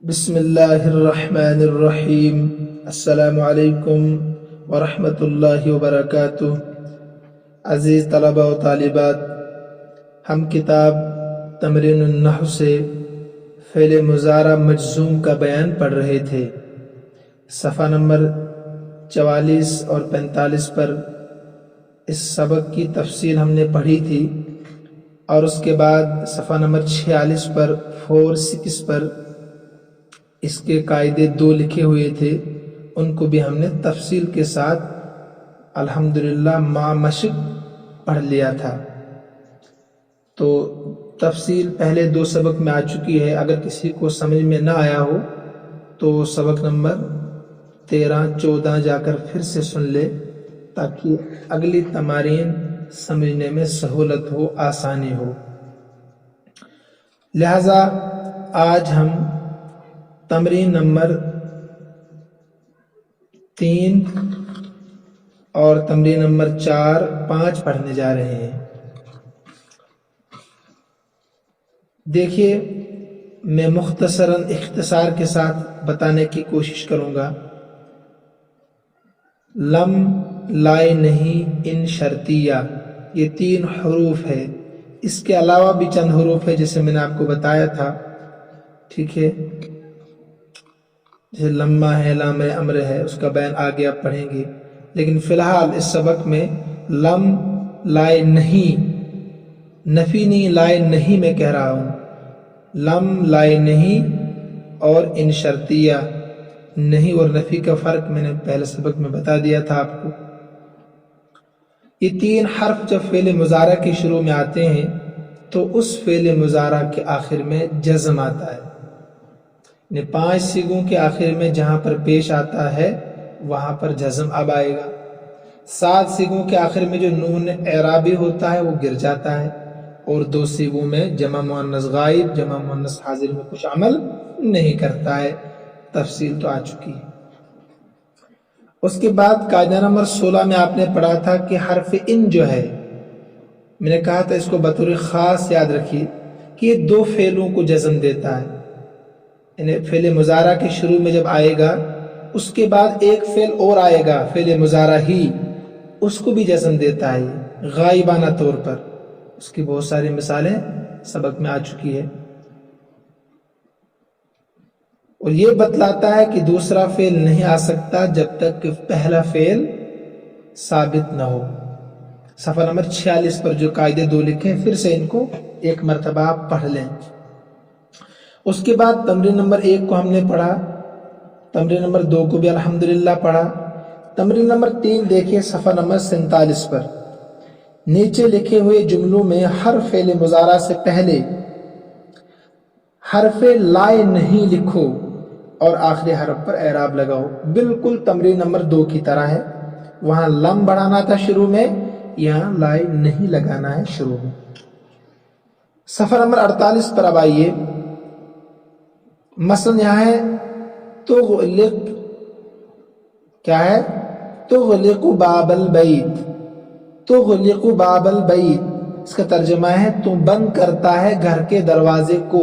بسم اللہ الرحمن الرحیم۔ السلام علیکم ورحمۃ اللہ وبرکاتہ۔ عزیز طلبہ و طالبات، ہم کتاب تمرین النحو سے فعل مضارع مجزوم کا بیان پڑھ رہے تھے۔ صفحہ نمبر 44 اور 45 پر اس سبق کی تفصیل ہم نے پڑھی تھی، اور اس کے بعد صفحہ نمبر 46 پر 4-6 پر اس کے قاعدے 2 لکھے ہوئے تھے، ان کو بھی ہم نے تفصیل کے ساتھ الحمدللہ مع مشق پڑھ لیا تھا۔ تو تفصیل پہلے 2 سبق میں آ چکی ہے۔ اگر کسی کو سمجھ میں نہ آیا ہو تو سبق نمبر 13-14 جا کر پھر سے سن لے، تاکہ اگلی تمارین سمجھنے میں سہولت ہو، آسانی ہو۔ لہذا آج ہم تمرین نمبر 3 اور تمرین نمبر 4-5 پڑھنے جا رہے ہیں۔ دیکھیے، میں مختصراً اختصار کے ساتھ بتانے کی کوشش کروں گا۔ لم، لائے نہیں، ان شرطیہ، یہ 3 حروف ہے۔ اس کے علاوہ بھی چند حروف ہے جیسے میں نے آپ کو بتایا تھا، ٹھیک ہے، جیسے لمہ ہے، لام امر ہے، اس کا بیان آگے آپ پڑھیں گے۔ لیکن فی الحال اس سبق میں لم، لائے نہیں، نفی نہیں، لائے نہیں میں کہہ رہا ہوں، لم، لائے نہیں اور ان شرطیہ، نہیں اور نفی کا فرق میں نے پہلے سبق میں بتا دیا تھا آپ کو۔ یہ 3 حرف جب فعل مضارع کے شروع میں آتے ہیں تو اس فعل مضارع کے آخر میں جزم آتا ہے، یعنی 5 صیغوں کے آخر میں جہاں پر پیش آتا ہے وہاں پر جزم اب آئے گا۔ 7 صیغوں کے آخر میں جو نون اعرابی ہوتا ہے وہ گر جاتا ہے، اور 2 صیغوں میں جمع مؤنث غائب، جمع مؤنث حاضر میں کچھ عمل نہیں کرتا ہے، تفصیل تو آ چکی ہے۔ اس کے بعد قاعدہ نمبر 16 میں آپ نے پڑھا تھا کہ حرف ان جو ہے، میں نے کہا تھا اس کو بطور خاص یاد رکھیے کہ یہ 2 فعلوں کو جزم دیتا ہے، یعنی فعل مضارع کے شروع میں جب آئے گا اس کے بعد ایک فعل اور آئے گا فعل مضارع ہی، اس کو بھی جزم دیتا ہے غائبانہ طور پر۔ اس کی بہت ساری مثالیں سبق میں آ چکی ہے، اور یہ بتلاتا ہے کہ دوسرا فعل نہیں آ سکتا جب تک کہ پہلا فعل ثابت نہ ہو۔ صفحہ نمبر 46 پر جو قاعدے 2 لکھے ہیں، پھر سے ان کو ایک مرتبہ آپ پڑھ لیں۔ اس کے بعد تمرین نمبر 1 کو ہم نے پڑھا، تمرین نمبر 2 کو بھی الحمدللہ پڑھا۔ تمرین نمبر 3 دیکھیے صفحہ نمبر 47 پر، نیچے لکھے ہوئے جملوں میں ہر فعل مضارع سے پہلے حرف لائے نہیں لکھو اور آخری حرف پر اعراب لگاؤ۔ بالکل تمرین نمبر 2 کی طرح ہے، وہاں لم بڑھانا تھا شروع میں، یہاں لائے نہیں لگانا ہے شروع میں۔ صفحہ نمبر 48 پر اب آئیے، مثلا یہاں ہے تغلق، کیا ہے؟ تغلق باب البیت، تغلق باب البیت، اس کا ترجمہ ہے تو بند کرتا ہے گھر کے دروازے کو۔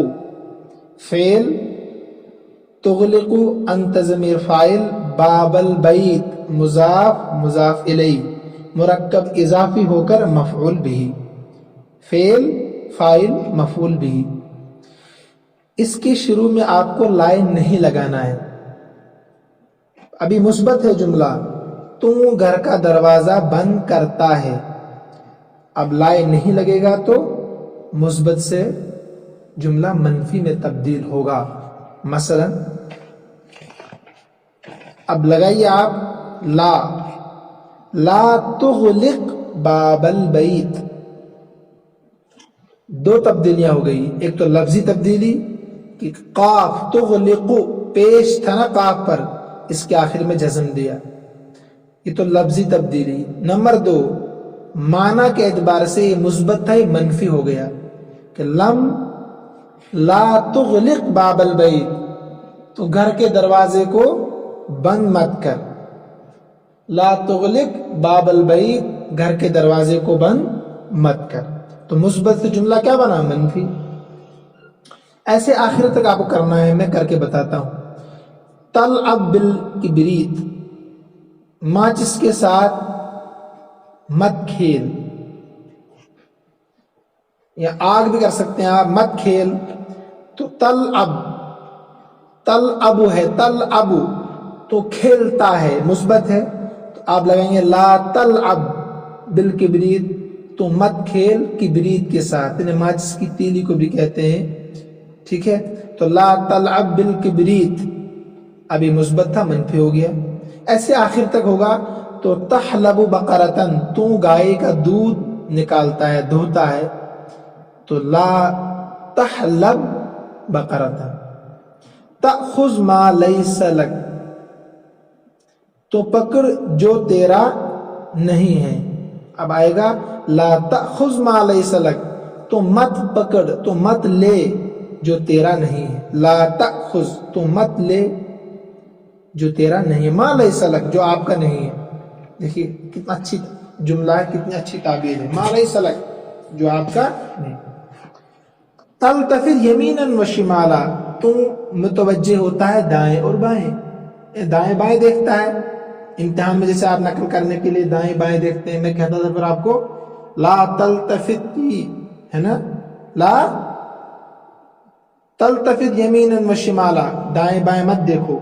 فعل تغلق انت ضمیر فاعل، باب البیت مضاف مضاف الیہ، مرکب اضافی ہو کر مفعول بھی، فعل فاعل مفعول بھی۔ اس کے شروع میں آپ کو لائے نہیں لگانا ہے، ابھی مثبت ہے جملہ، تو گھر کا دروازہ بند کرتا ہے، اب لائے نہیں لگے گا تو مثبت سے جملہ منفی میں تبدیل ہوگا۔ مثلا اب لگائیے آپ لا، لا تغلق باب البیت، 2 تبدیلیاں ہو گئی، ایک تو لفظی تبدیلی کہ قاف تغلق پیش تھا نا قاف پر، اس کے آخر میں جزم دیا، یہ تو لفظی تبدیلی۔ نمبر 2 معنی کے اعتبار سے یہ مثبت تھا، یہ منفی ہو گیا کہ لم لا تغلق باب البیت، تو گھر کے دروازے کو بند مت کر، لا تغلق باب البیت، گھر کے دروازے کو بند مت کر، تو مثبت سے جملہ کیا بنا؟ منفی۔ ایسے آخر تک آپ کو کرنا ہے، میں کر کے بتاتا ہوں. تلعب بالکبریت، ماچس کے ساتھ مت کھیل، یا آگ بھی کر سکتے ہیں آپ، مت کھیل. تو تلعب، تلعب ہے، تلعب تو کھیلتا ہے، مثبت ہے، تو آپ لگائیں گے لا تلعب بالکبریت، تو مت کھیل کبریت کے ساتھ، یعنی ماچس کی تیلی کو بھی کہتے ہیں. ٹھیک ہے، تو لا تلعب بالکبریت ابھی مثبت تھا، منفی ہو گیا. ایسے آخر تک ہوگا. تو تحلب بقرتن، تو گائے کا دودھ نکالتا ہے، دھوتا ہے. تو لا تحلب بقرتن. تأخذ ما لیس لک، تو پکڑ جو تیرا نہیں ہے. اب آئے گا لا تأخذ ما لیس لک، تو مت پکڑ، تو مت لے جو تیرا نہیں ہے. لا تأخذ، تو مت لے جو تیرا نہیں ہے. ما لیس لک، جو آپ کا نہیں ہے. دیکھیے کتنا اچھی جملہ ہے، کتنی اچھی تعبیر ہے. ما لیس لک، جو آپ کا نہیں. تلتفت یمینا و شمالا، تو متوجہ ہوتا ہے دائیں اور بائیں، دائیں بائیں دیکھتا ہے. امتحان میں جیسے آپ نقل کرنے کے لیے دائیں بائیں دیکھتے ہیں، میں کہتا تھا پھر آپ کو لا تلتفتی، ہے نا، لا تلتفت یمینا و شمالا، دائیں بائیں مت دیکھو.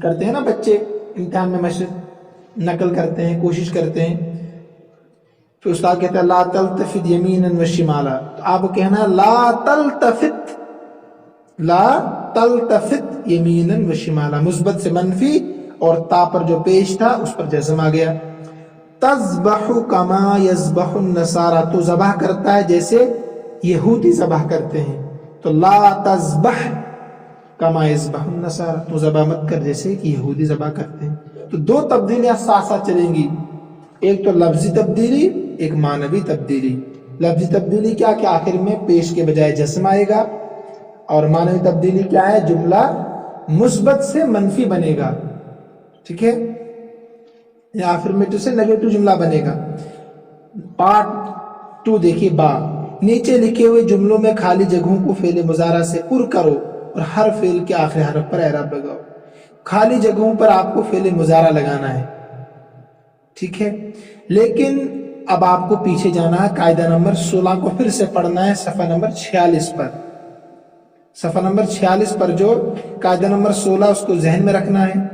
کرتے ہیں نا بچے امتحان میں مشق نقل کرتے ہیں، کوشش کرتے ہیں. پھر استاد کہتا ہے لا تلتفت یمینا و شمالا، تو آپ کو کہنا ہے لا تلتفت، لا تلتفت یمینا و شمالا، مثبت سے منفی، اور تا پر جو پیش تھا اس پر جزم آ گیا. تذبح کما یذبح النصارى، تو ذبح کرتا ہے جیسے یہودی ذبح کرتے ہیں. تو لا تذبح کما یذبح النصارى، تو ذبح مت کر جیسے کہ یہودی ذبح کرتے ہیں. تو دو تبدیلیاں ساتھ ساتھ چلیں گی، ایک تو لفظی تبدیلی، ایک معنوی تبدیلی. لفظی تبدیلی کیا کہ آخر میں پیش کے بجائے جسم آئے گا، اور معنوی تبدیلی کیا ہے، جملہ مثبت سے منفی بنے گا. ٹھیک ہے، یا افرمیٹو سے نیگیٹو جملہ بنے گا. پارٹ 2 دیکھیے. با، نیچے لکھے ہوئے جملوں میں خالی جگہوں کو فعل مضارع سے پر کرو اور ہر فعل کے آخری حرف پر اعراب لگاؤ. خالی جگہوں پر آپ کو فعل مضارع لگانا ہے. ٹھیک ہے، لیکن اب آپ کو پیچھے جانا ہے، قاعدہ نمبر 16 کو پھر سے پڑھنا ہے، صفحہ نمبر 46 پر. صفحہ نمبر 46 پر جو قاعدہ نمبر 16 اس کو ذہن میں رکھنا ہے.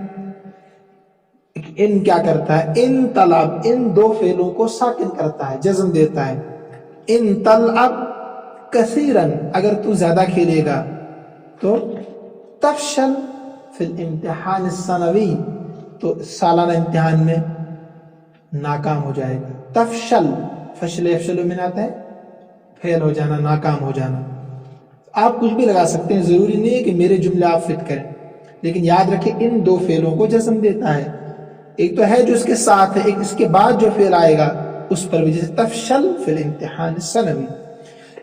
ان کیا کرتا ہے، ان طلب، ان دو فعلوں کو ساکن کرتا ہے، جزم دیتا ہے. ان طلب کثیرن، اگر تو زیادہ کھیلے گا تو تفشل فی الامتحان السنوی، تو سالانہ امتحان میں ناکام ہو جائے گا. تفشل، فشل یفشل میں آتا ہے فیل ہو جانا، ناکام ہو جانا. آپ کچھ بھی لگا سکتے ہیں، ضروری نہیں ہے کہ میرے جملے آپ فٹ کریں، لیکن یاد رکھیں ان دو فعلوں کو جزم دیتا ہے. ایک تو ہے جو اس کے ساتھ ہے، ایک اس کے بعد جو فعل آئے گا اس پر بھی، جیسے تفشل فی الامتحان السنوی.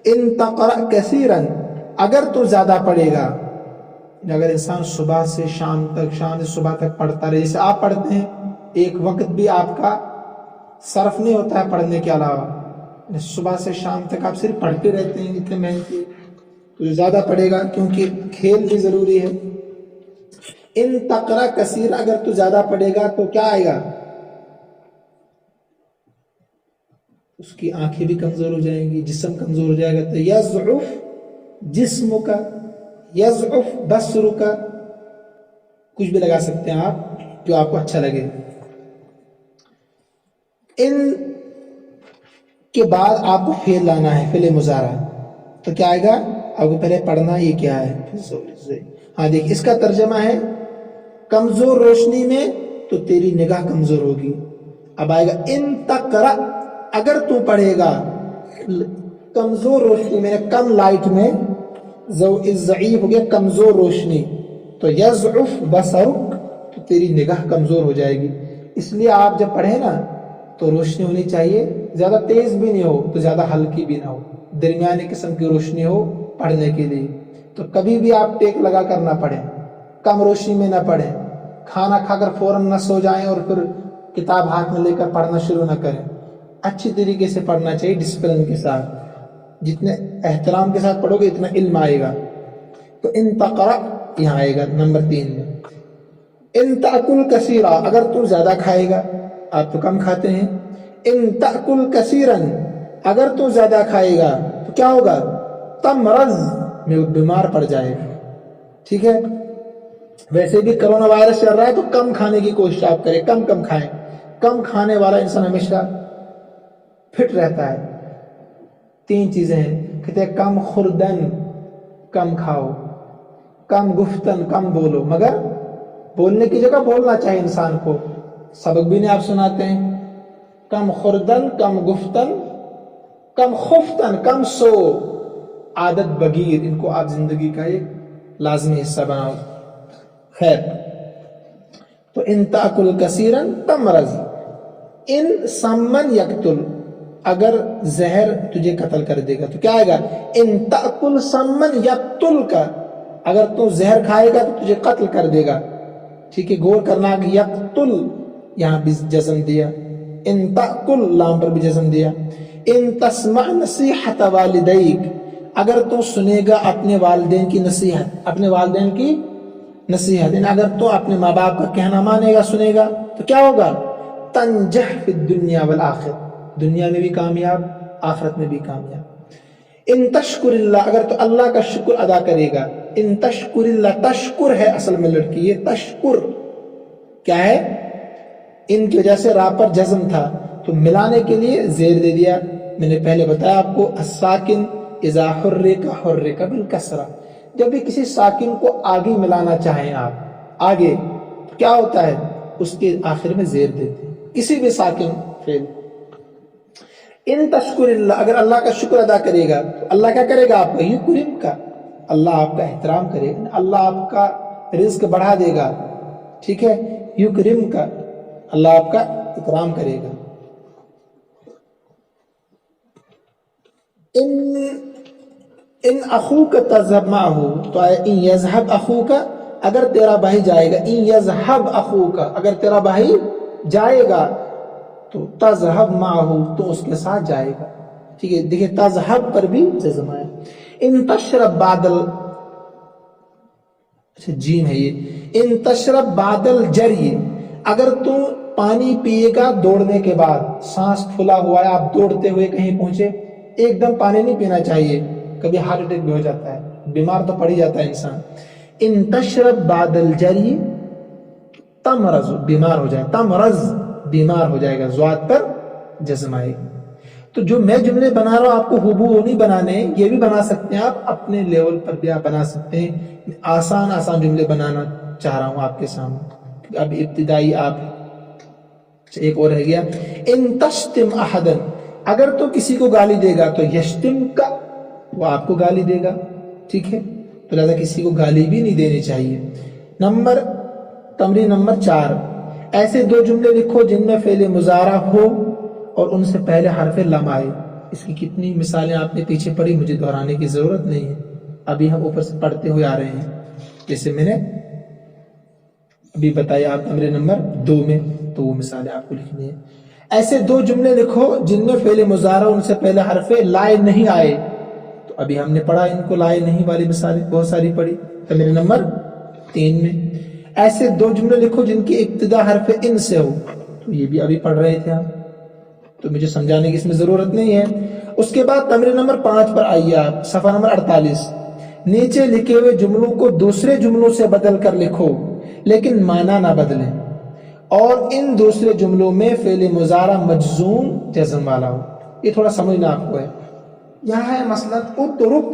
ان تقرأ کثیرا، اگر تو زیادہ پڑھے گا. اگر انسان صبح سے شام تک، شام سے صبح تک پڑھتا رہے، جیسے آپ پڑھتے ہیں، ایک وقت بھی آپ کا صرف نہیں ہوتا ہے پڑھنے کے علاوہ، صبح سے شام تک آپ صرف پڑھتے رہتے ہیں اتنے محنت، تو جو زیادہ پڑھے گا، کیونکہ کھیل بھی ضروری ہے. ان تقرأ کثیر، اگر تو زیادہ پڑھے گا تو کیا آئے گا، اس کی آنکھیں بھی کمزور ہو جائیں گی، جسم کمزور ہو جائے گا. تو یضعف جسم کا، یضعف بصر کا، کچھ بھی لگا سکتے ہیں آپ جو آپ کو اچھا لگے. ان کے بعد آپ کو فعل لانا ہے، فعل مضارع. تو کیا آئے گا، آپ کو پہلے پڑھنا یہ کیا ہے. ہاں دیکھیں اس کا ترجمہ ہے کمزور روشنی میں تو تیری نگاہ کمزور ہوگی. اب آئے گا ان تقرأ، اگر تو پڑھے گا کمزور روشنی میں، کم لائٹ میں، ضعیف ہو گیا کمزور روشنی، تو یضعف بصرک، تو تیری نگاہ کمزور ہو جائے گی. اس لیے آپ جب پڑھیں نا تو روشنی ہونی چاہیے، زیادہ تیز بھی نہیں ہو تو زیادہ ہلکی بھی نہ ہو، درمیانی قسم کی روشنی ہو پڑھنے کے لیے. تو کبھی بھی آپ ٹیک لگا کر نہ پڑھیں، کم روشنی میں نہ پڑھیں، کھانا کھا کر فوراً نہ سو جائیں اور پھر کتاب ہاتھ میں لے کر پڑھنا شروع نہ کریں. اچھی طریقے سے پڑھنا چاہیے، ڈسپلن کے ساتھ. جتنے احترام کے ساتھ پڑھو گے اتنا علم آئے گا. تو ان تقرأ یہاں آئے گا نمبر 3 میں. ان تأکل کثیرا اگر تو زیادہ کھائے گا, آپ تو کم کھاتے ہیں. ان تأکل کثیرن اگر تو زیادہ کھائے گا تو کیا ہوگا؟ تمرض میں بیمار پڑ جائے گا. ٹھیک ہے, ویسے بھی کرونا وائرس چل رہا ہے تو کم کھانے کی کوشش آپ کریں, کم کم کھائیں. کم کھانے والا انسان ہمیشہ فٹ رہتا ہے. 3 چیزیں ہیں, کہتے ہیں کم خوردن کم کھاؤ, کم گفتن کم بولو, مگر بولنے کی جگہ بولنا چاہیے انسان کو. سبق بھی نہیں آپ سناتے ہیں, کم خوردن کم گفتن کم خفتن کم سو, عادت بگیر, ان کو آپ زندگی کا ایک لازمی حصہ بناؤ. خیر, تو ان تأکل کثیرن تمرض. ان سمن یقتل اگر زہر تجھے قتل کر دے گا تو کیا آئے گا؟ ان تأکل سمن یقتل کا, اگر تو زہر کھائے گا تو تجھے قتل کر دے گا. ٹھیک ہے, غور کرنا کہ یقتل یہاں بھی جزم دیا, ان تأکل لام پر بھی جزم دیا. ان تسمع نصیحت والدیک اگر تو سنے گا اپنے والدین کی نصیحت, اپنے والدین کی نصیحت, اگر تو اپنے ماں باپ کا کہنا مانے گا سنے گا تو کیا ہوگا؟ تنجح فی الدنیا والآخر, دنیا میں بھی کامیاب آخرت میں بھی کامیاب. ان تشکر اللہ اگر تو اللہ کا شکر ادا کرے گا. ان تشکر اللہ, تشکر ہے اصل میں لڑکی, یہ تشکر کیا ہے؟ ان کی وجہ سے را پر جزم تھا تو ملانے کے لیے زیر دے دیا. میں نے پہلے بتایا آپ کو الساکن اذا حرک حرک بالکسرہ, جب بھی کسی ساکن کو آگے ملانا چاہیں آپ, آگے کیا ہوتا ہے؟ اس کے آخر میں زیر دیتے ہیں کسی بھی ساکن فعل. ان تشکر اللہ اگر اللہ کا شکر ادا کرے گا تو اللہ کیا کرے گا آپ کا؟ یکرم کا, اللہ آپ کا احترام کرے گا, اللہ آپ کا رزق بڑھا دے گا. ٹھیک ہے, یکرم کا, اللہ آپ کا اکرام کرے گا. ان اخوک تذهب معه تو ان یذهب اخوک اگر تیرا بھائی جائے گا. ان یذهب اخوک اگر تیرا بھائی جائے گا تو تذهب معه تو اس کے ساتھ جائے گا. ٹھیک ہے, دیکھیں تذهب پر بھی جزم ہے. ان تشرب بعد اچھا جیم ہے یہ. ان تشرب بعد الجری اگر تو پانی پیے گا دوڑنے کے بعد, سانس پھلا ہوا ہے, آپ دوڑتے ہوئے کہیں پہنچے, ایک دم پانی نہیں پینا چاہیے, کبھی ہارٹ اٹیک بھی ہو جاتا ہے, بیمار تو پڑ ہی جاتا ہے انسان. ان تشرب بعد الجری تمرض بیمار ہو جائے, تمرض بیمار ہو جائے گا, ضاد پر جزم آئے گا. تو جو میں جملے بنا رہا ہوں آپ کو ہبو نہیں بنانے, یہ بھی بنا سکتے ہیں آپ اپنے لیول پر بھی آپ بنا سکتے ہیں. آسان آسان جملے بنانا چاہ رہا ہوں آپ کے سامنے, اب ابتدائی آپ. ایک اور رہ گیا, ان تشتم احدا اگر تو کسی کو گالی دے گا تو یشتم کا وہ آپ کو گالی دے گا. ٹھیک ہے, تو لہذا کسی کو گالی بھی نہیں دینی چاہیے. تمرین نمبر 4, ایسے 2 جملے لکھو جن میں فعل مضارع ہو اور ان سے پہلے حرف لم آئے. اس کی کتنی مثالیں آپ نے پیچھے پڑھی, مجھے دہرانے کی ضرورت نہیں ہے, ابھی ہم اوپر سے پڑھتے ہوئے آ رہے ہیں. جیسے میں نے ابھی بتایا آپ تمرین نمبر 2 میں, تو وہ مثالیں آپ کو لکھنی ہے. ایسے 2 جملے لکھو جن میں فعل مضارع ان سے پہلے حرف لائے نہیں آئے. تو ابھی ہم نے پڑھا ان کو لائے نہیں والی مثالیں بہت ساری پڑھی تمرین نمبر 3 میں. ایسے 2 جملے لکھو جن کی ابتدا حرف ان سے ہو, تو یہ بھی ابھی پڑھ رہے تھے ہم, تو مجھے سمجھانے کی اس میں ضرورت نہیں ہے. اس کے بعد تمرین نمبر 5 پر آئیے آپ, صفحہ نمبر 48. نیچے لکھے ہوئے جملوں کو دوسرے جملوں سے بدل کر لکھو لیکن معنی نہ بدلیں, اور ان دوسرے جملوں میں فعل مضارع مجزوم جزم والا ہو. یہ تھوڑا سمجھنا آپ کو ہے. یہاں ہے مثلا اترک,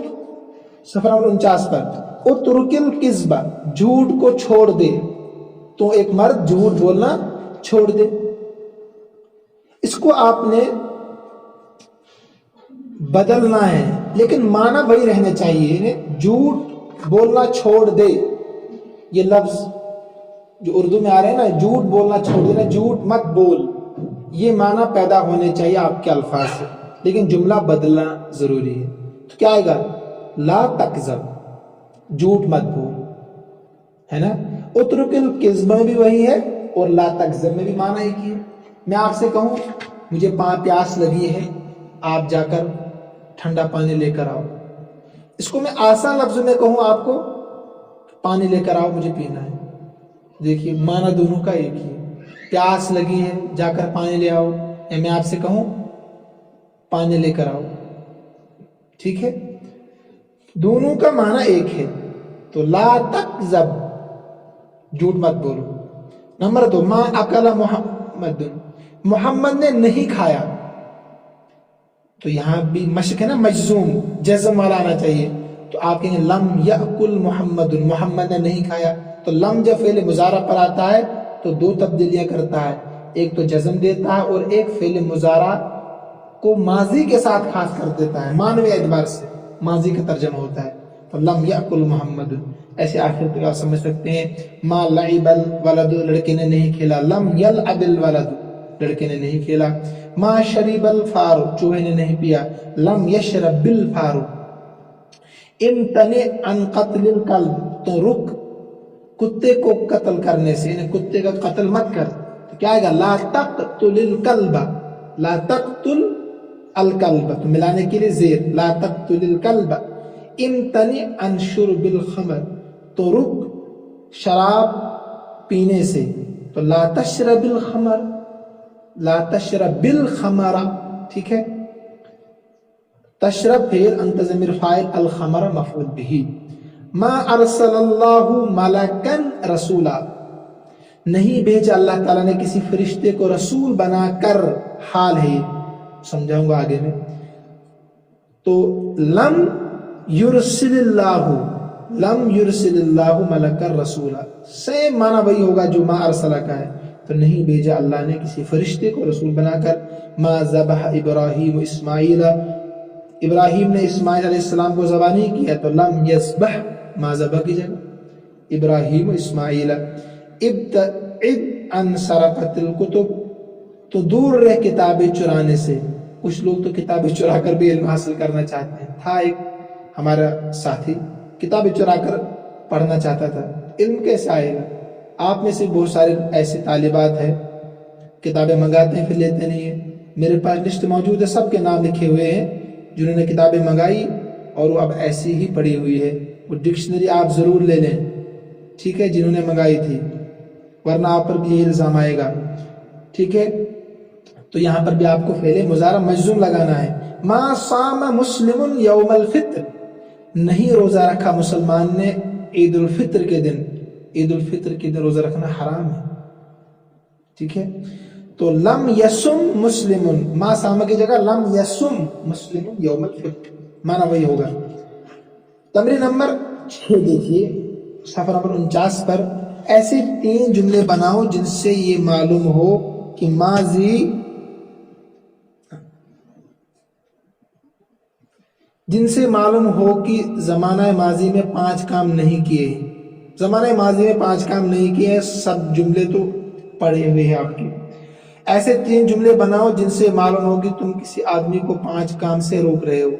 صفحہ نمبر 49 پر, اترک الکذب جھوٹ کو چھوڑ دے. تو ایک مرد جھوٹ بولنا چھوڑ دے, اس کو آپ نے بدلنا ہے لیکن معنی وہی رہنے چاہیے. جھوٹ بولنا چھوڑ دے, یہ لفظ جو اردو میں آ رہے ہیں نا, جھوٹ بولنا چھوڑ دینا, جھوٹ مت بول, یہ معنی پیدا ہونے چاہیے آپ کے الفاظ سے, لیکن جملہ بدلنا ضروری ہے. تو کیا آئے گا؟ لا تکذب, جھوٹ مت بول, ہے نا. اترک الکذب میں بھی وہی ہے اور لا تکذب میں بھی معنی ایک ہی ہے. میں آپ سے کہوں مجھے پیاس لگی ہے, آپ جا کر ٹھنڈا پانی لے کر آؤ, اس کو میں آسان لفظ میں کہوں آپ کو پانی لے کر آؤ مجھے پینا ہے. دیکھیے معنی دونوں کا ایک ہی ہے. پیاس لگی ہے جا کر پانی لے آؤ، یا میں آپ سے کہوں پانی لے کر آؤ. ٹھیک ہے، دونوں کا معنی ایک ہے. تو لا تکذب، جھوٹ مت بولو. نمبر 2 ما اکل محمد، محمد نے نہیں کھایا. تو یہاں بھی مشق ہے نا، مجزوم جزم والا آنا چاہیے. تو آپ کہیں گے لم یأکل محمد، محمد نے نہیں کھایا. تو لم جب فعل مضارع پر آتا ہے تو 2 تبدیلیاں کرتا ہے، ایک تو جزم دیتا ہے اور ایک فعل مضارع کو ماضی کے ساتھ خاص کر دیتا ہے. معنوی اعتبار سے ماضی کا ترجمہ ہوتا ہے. تو لم یأکل محمد، ایسے آخر تک آپ سمجھ سکتے ہیں. ما لعب الولد، لڑکے نے نہیں کھیلا. لم یلعب الولد، لڑکے نے نہیں کھیلا. ما شرب الفار، چوہے نے نہیں پیا. لم یشرب الفار. امتنع عن قتل الکلب، تو رک کتے کو قتل کرنے سے، یعنی کتے کا قتل مت کر. تو کیا آئے گا؟ لا تقتل الکلب، لا تقتل الکلب، تو ملانے کے لیے زیر، لا تقتل الکلب. امتنع عن شرب الخمر، تو رک شراب پینے سے. تو لا تشرب الخمر، لا تشرب الخمر. ٹھیک ہے، تشرب فعل، انت ضمیر فاعل، الخمر مفعول به. ما ارسل اللہ ملکا رسولا، نہیں بھیجا اللہ تعالیٰ نے کسی فرشتے کو رسول بنا کر، حال ہے، سمجھاؤں گا آگے میں. تو لم یرسل اللہ، لم یرسل اللہ ملکا رسولا، سیم معنی وہی ہوگا جو ما ارسلہ کا ہے. تو نہیں بھیجا اللہ نے کسی فرشتے کو رسول بنا کر. ما ذبح ابراہیم اسماعیل، ابراہیم نے اسماعیل علیہ السلام کو ذبح نہیں کیا. تو لم یذبح، ما ذبح کی جگہ ابراہیم اسماعیل. ابتعد عن سرقۃ الکتب، تو دور رہ کتابیں چرانے سے. کچھ لوگ تو کتابیں چرا کر بھی علم حاصل کرنا چاہتے ہیں. تھا ایک ہمارا ساتھی کتابیں چرا کر پڑھنا چاہتا تھا. علم کیسے آئے گا؟ آپ میں سے بہت سارے ایسے طالبات ہیں کتابیں منگاتے ہیں پھر لیتے نہیں ہیں. میرے پاس لسٹ موجود ہے، سب کے نام لکھے ہوئے ہیں جنہوں نے کتابیں منگائی اور وہ اب ایسی ہی پڑی ہوئی ہے. وہ ڈکشنری آپ ضرور لے لیں، ٹھیک ہے، جنہوں نے منگائی تھی، ورنہ آپ پر بھی یہ الزام آئے گا. ٹھیک ہے، تو یہاں پر بھی آپ کو فعل مضارع مجزوم لگانا ہے. ما صام مسلم یوم الفطر، نہیں روزہ رکھا مسلمان نے عید الفطر کے دن. عید الفطر کے دن روزہ رکھنا حرام ہے. ٹھیک ہے، تو لم یسم مسلم، ما صام کی جگہ لم یسم مسلم یوم الفطر، معنی وہی ہوگا. تمرین نمبر 6 دیکھیے صفحہ نمبر 49 پر. ایسے 3 جملے بناؤ جن سے یہ معلوم ہو کہ ماضی، جن سے معلوم ہو کہ زمانہ ماضی میں 5 کام نہیں کیے. زمانہ ماضی میں 5 کام نہیں کیے، سب جملے تو پڑھے ہوئے ہیں آپ کے. ایسے 3 جملے بناؤ جن سے معلوم ہو کہ تم کسی آدمی کو 5 کام سے روک رہے ہو.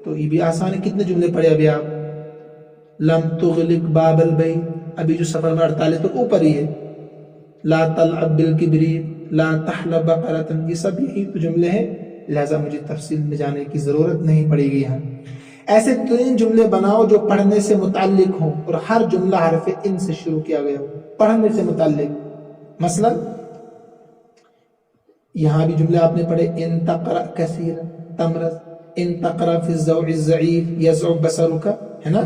تو یہ بھی آسان ہے. کتنے جملے پڑھے ابھی آپ؟ لم تغلق باب البیت، ابھی جو صفحہ نمبر 48 تو اوپر ہی ہے. لا تلعب بالکبریت، لا تحلب بقرۃ، یہ سب یہی تو جملے ہیں، لہذا مجھے تفصیل میں جانے کی ضرورت نہیں پڑے گی یہاں. ایسے 3 جملے بناؤ جو پڑھنے سے متعلق ہوں اور ہر جملہ حرف ان سے شروع کیا گیا ہو، پڑھنے سے متعلق. مثلا یہاں بھی جملے آپ نے پڑھے، ان تقرأ کثیرا تمرض، ان تقرأ فی الضوء الضعیف یضعف بصرک، ہے نا.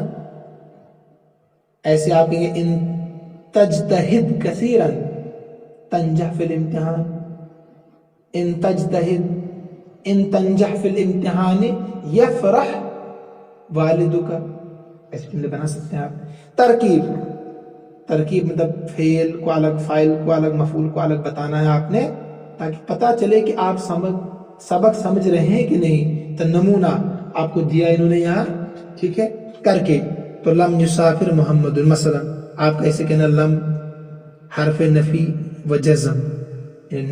ایسے آپ کہیں ان تجتہد کثیرا تنجح فی الامتحان، ان تجتہد، ان تنجح فی الامتحان یفرح والدک. ایسے جملے بنا سکتے ہیں آپ. ترکیب، ترکیب مطلب فعل کو الگ، فاعل کو الگ، مفعول کو الگ بتانا ہے آپ نے، تاکہ پتہ چلے کہ آپ سبق سمجھ رہے ہیں کہ نہیں. تو نمونہ آپ کو دیا انہوں نے یہاں، ٹھیک ہے، کر کے. تو لم یسافر محمد، مثلا آپ کیسے کہنا، لم حرف نفی و جزم،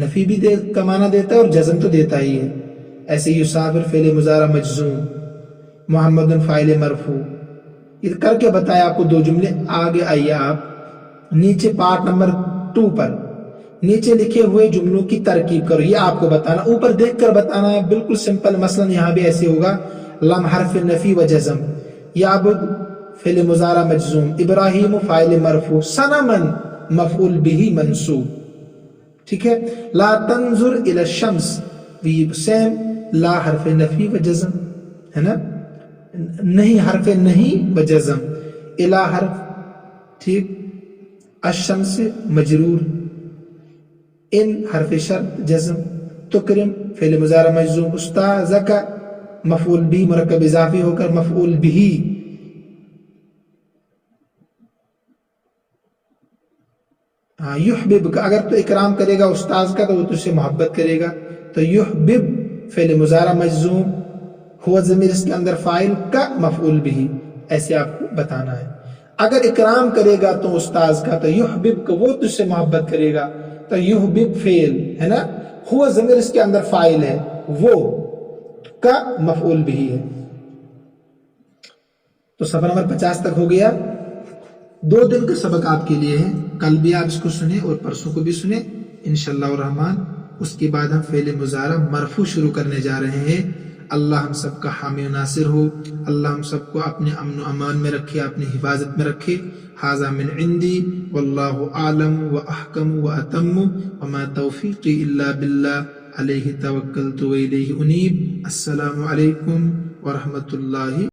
نفی بھی کا معنی دیتا ہے اور جزم تو دیتا ہی ہے. ایسے یسافر فعل مضارع مجزوم، محمد فاعل مرفوع. یہ کر کے بتایا آپ کو 2 جملے. آگے آئیے آپ نیچے پارٹ نمبر 2 پر، نیچے لکھے ہوئے جملوں کی ترکیب کرو. یہ آپ کو بتانا، اوپر دیکھ کر بتانا ہے، بالکل سمپل. مثلا یہاں بھی ایسے ہوگا، لم حرف نفی و جزم، یعبد فعل مضارع مجزوم، ابراہیم فاعل مرفوع، سنمن مفعول به منصوب. ٹھیک ہے. لا تنظر الى الشمس بھی سیم، لا حرف نفی و جزم ہے نا، نہیں حرف نہیں و جزم، الى حرف ٹھیک، الشمس مجرور، ان حرف شرط جزم، تکرم فعل مضارع مجزوم، استاذک مفعول بھی مرکب اضافی ہو کر مفعول بھی. ہاں یحبب کا اگر تو اکرام کرے گا استاذ کا تو وہ تجھ سے محبت کرے گا، تو یحبب فعل مضارع مجزوم، ہوا ضمیر اس کے اندر فاعل کا مفعول بھی، ایسے آپ کو بتانا ہے. اگر اکرام کرے گا تو استاذ کا تو یحبب کا وہ تجھ سے محبت کرے گا، تو یحبب فعل ہے نا، ہوا ضمیر اس کے اندر فاعل ہے، وہ کا مفعول بھی ہے. تو صفحہ نمبر 50 تک ہو گیا. 2 دن کا سبق آپ کے لیے ہے، کل بھی آپ اس کو سنیں اور پرسوں کو بھی سنیں انشاءاللہ الرحمن. اس کے بعد ہم فعل مضارع مرفوع شروع کرنے جا رہے ہیں. اللہ ہم سب کا حامی و ناصر ہو، اللہ ہم سب کو اپنے امن و امان میں رکھے، اپنی حفاظت میں رکھے. ھذا من عندی واللہ اعلم واحکم واتم وما توفیقی الا باللہ علیہ توکلت والیہ انیب. السلام علیکم ورحمۃ اللہ